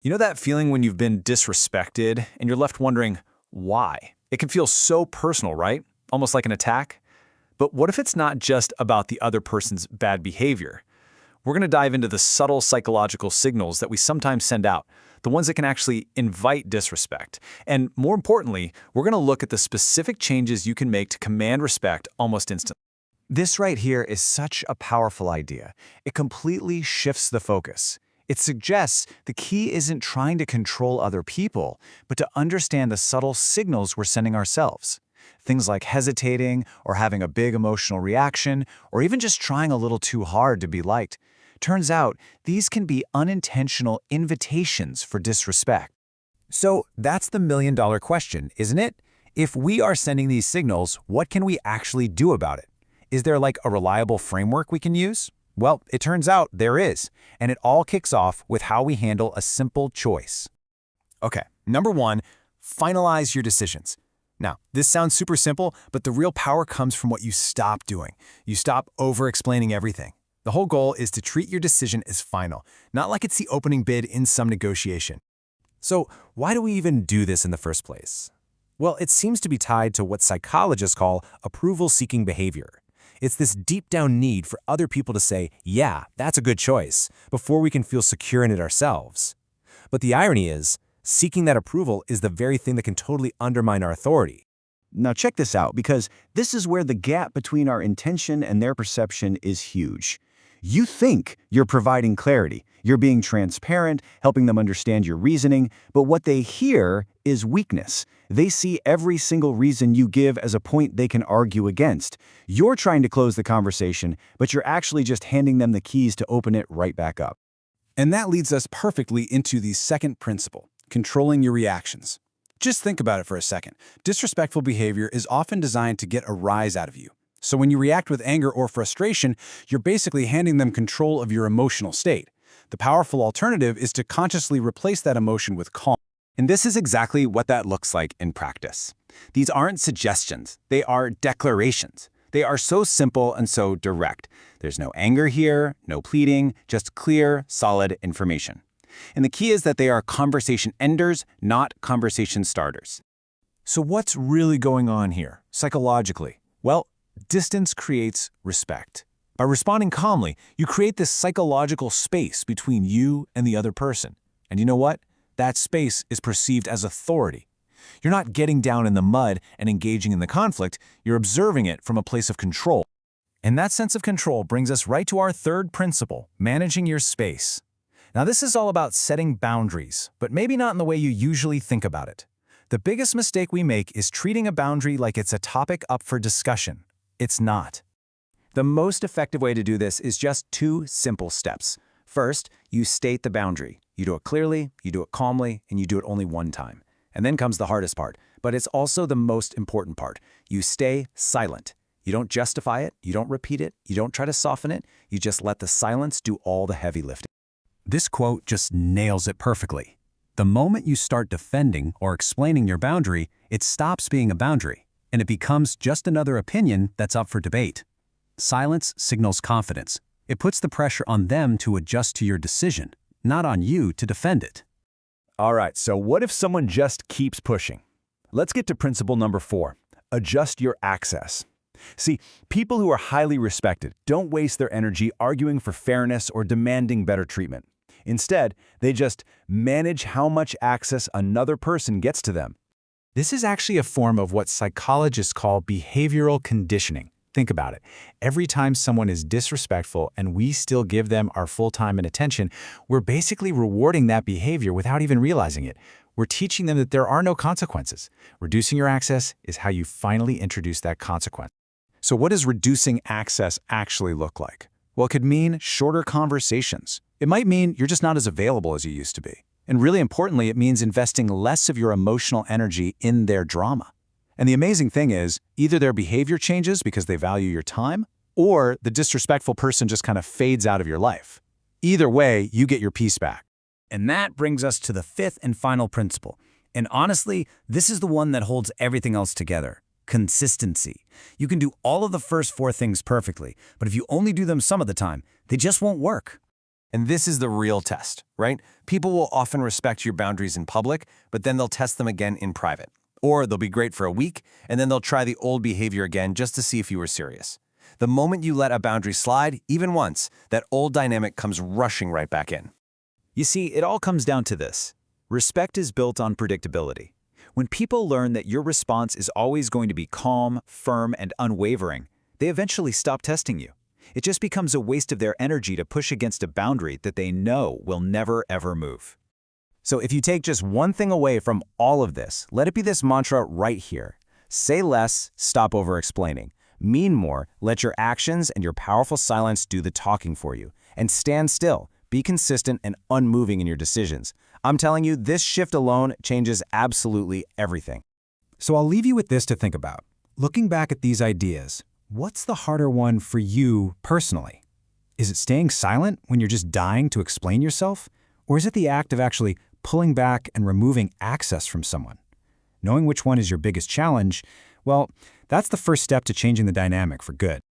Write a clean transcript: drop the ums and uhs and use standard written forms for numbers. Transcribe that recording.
You know that feeling when you've been disrespected and you're left wondering why? It can feel so personal, right? Almost like an attack. But what if it's not just about the other person's bad behavior? We're going to dive into the subtle psychological signals that we sometimes send out, the ones that can actually invite disrespect. And more importantly, we're going to look at the specific changes you can make to command respect almost instantly. This right here is such a powerful idea. It completely shifts the focus. It suggests the key isn't trying to control other people, but to understand the subtle signals we're sending ourselves. Things like hesitating, or having a big emotional reaction, or even just trying a little too hard to be liked. Turns out, these can be unintentional invitations for disrespect. So that's the million-dollar question, isn't it? If we are sending these signals, what can we actually do about it? Is there like a reliable framework we can use? Well, it turns out there is, and it all kicks off with how we handle a simple choice. Okay, number one, finalize your decisions. Now, this sounds super simple, but the real power comes from what you stop doing. You stop over-explaining everything. The whole goal is to treat your decision as final, not like it's the opening bid in some negotiation. So, why do we even do this in the first place? Well, it seems to be tied to what psychologists call approval-seeking behavior. It's this deep-down need for other people to say, yeah, that's a good choice, before we can feel secure in it ourselves. But the irony is, seeking that approval is the very thing that can totally undermine our authority. Now check this out, because this is where the gap between our intention and their perception is huge. You think you're providing clarity, you're being transparent, helping them understand your reasoning, but what they hear is weakness. They see every single reason you give as a point they can argue against. You're trying to close the conversation, but you're actually just handing them the keys to open it right back up. And that leads us perfectly into the second principle, controlling your reactions. Just think about it for a second. Disrespectful behavior is often designed to get a rise out of you. So when you react with anger or frustration, you're basically handing them control of your emotional state. The powerful alternative is to consciously replace that emotion with calm. And this is exactly what that looks like in practice. These aren't suggestions, they are declarations. They are so simple and so direct. There's no anger here, no pleading, just clear, solid information. And the key is that they are conversation enders, not conversation starters. So what's really going on here, psychologically? Well, distance creates respect. By responding calmly, you create this psychological space between you and the other person. And you know what? That space is perceived as authority. You're not getting down in the mud and engaging in the conflict, you're observing it from a place of control. And that sense of control brings us right to our third principle, managing your space. Now this is all about setting boundaries, but maybe not in the way you usually think about it. The biggest mistake we make is treating a boundary like it's a topic up for discussion. It's not. The most effective way to do this is just two simple steps. First, you state the boundary. You do it clearly, you do it calmly, and you do it only one time. And then comes the hardest part, but it's also the most important part. You stay silent. You don't justify it, you don't repeat it, you don't try to soften it, you just let the silence do all the heavy lifting. This quote just nails it perfectly. The moment you start defending or explaining your boundary, it stops being a boundary, and it becomes just another opinion that's up for debate. Silence signals confidence. It puts the pressure on them to adjust to your decision, not on you to defend it. All right, so what if someone just keeps pushing? Let's get to principle number 4, adjust your access. See, people who are highly respected don't waste their energy arguing for fairness or demanding better treatment. Instead, they just manage how much access another person gets to them. This is actually a form of what psychologists call behavioral conditioning. Think about it. Every time someone is disrespectful and we still give them our full time and attention, we're basically rewarding that behavior without even realizing it. We're teaching them that there are no consequences. Reducing your access is how you finally introduce that consequence. So what does reducing access actually look like? Well, it could mean shorter conversations. It might mean you're just not as available as you used to be. And really importantly, it means investing less of your emotional energy in their drama. And the amazing thing is, either their behavior changes because they value your time, or the disrespectful person just kind of fades out of your life. Either way, you get your peace back. And that brings us to the fifth and final principle. And honestly, this is the one that holds everything else together. Consistency. You can do all of the first 4 things perfectly, but if you only do them some of the time, they just won't work. And this is the real test, right? People will often respect your boundaries in public, but then they'll test them again in private. Or they'll be great for a week, and then they'll try the old behavior again just to see if you were serious. The moment you let a boundary slide, even once, that old dynamic comes rushing right back in. You see, it all comes down to this. Respect is built on predictability. When people learn that your response is always going to be calm, firm, and unwavering, they eventually stop testing you. It just becomes a waste of their energy to push against a boundary that they know will never, ever move. So if you take just one thing away from all of this, let it be this mantra right here. Say less, stop over-explaining. Mean more, let your actions and your powerful silence do the talking for you. And stand still, be consistent and unmoving in your decisions. I'm telling you, this shift alone changes absolutely everything. So I'll leave you with this to think about. Looking back at these ideas, what's the harder one for you personally? Is it staying silent when you're just dying to explain yourself? Or is it the act of actually pulling back and removing access from someone? Knowing which one is your biggest challenge, well, that's the first step to changing the dynamic for good.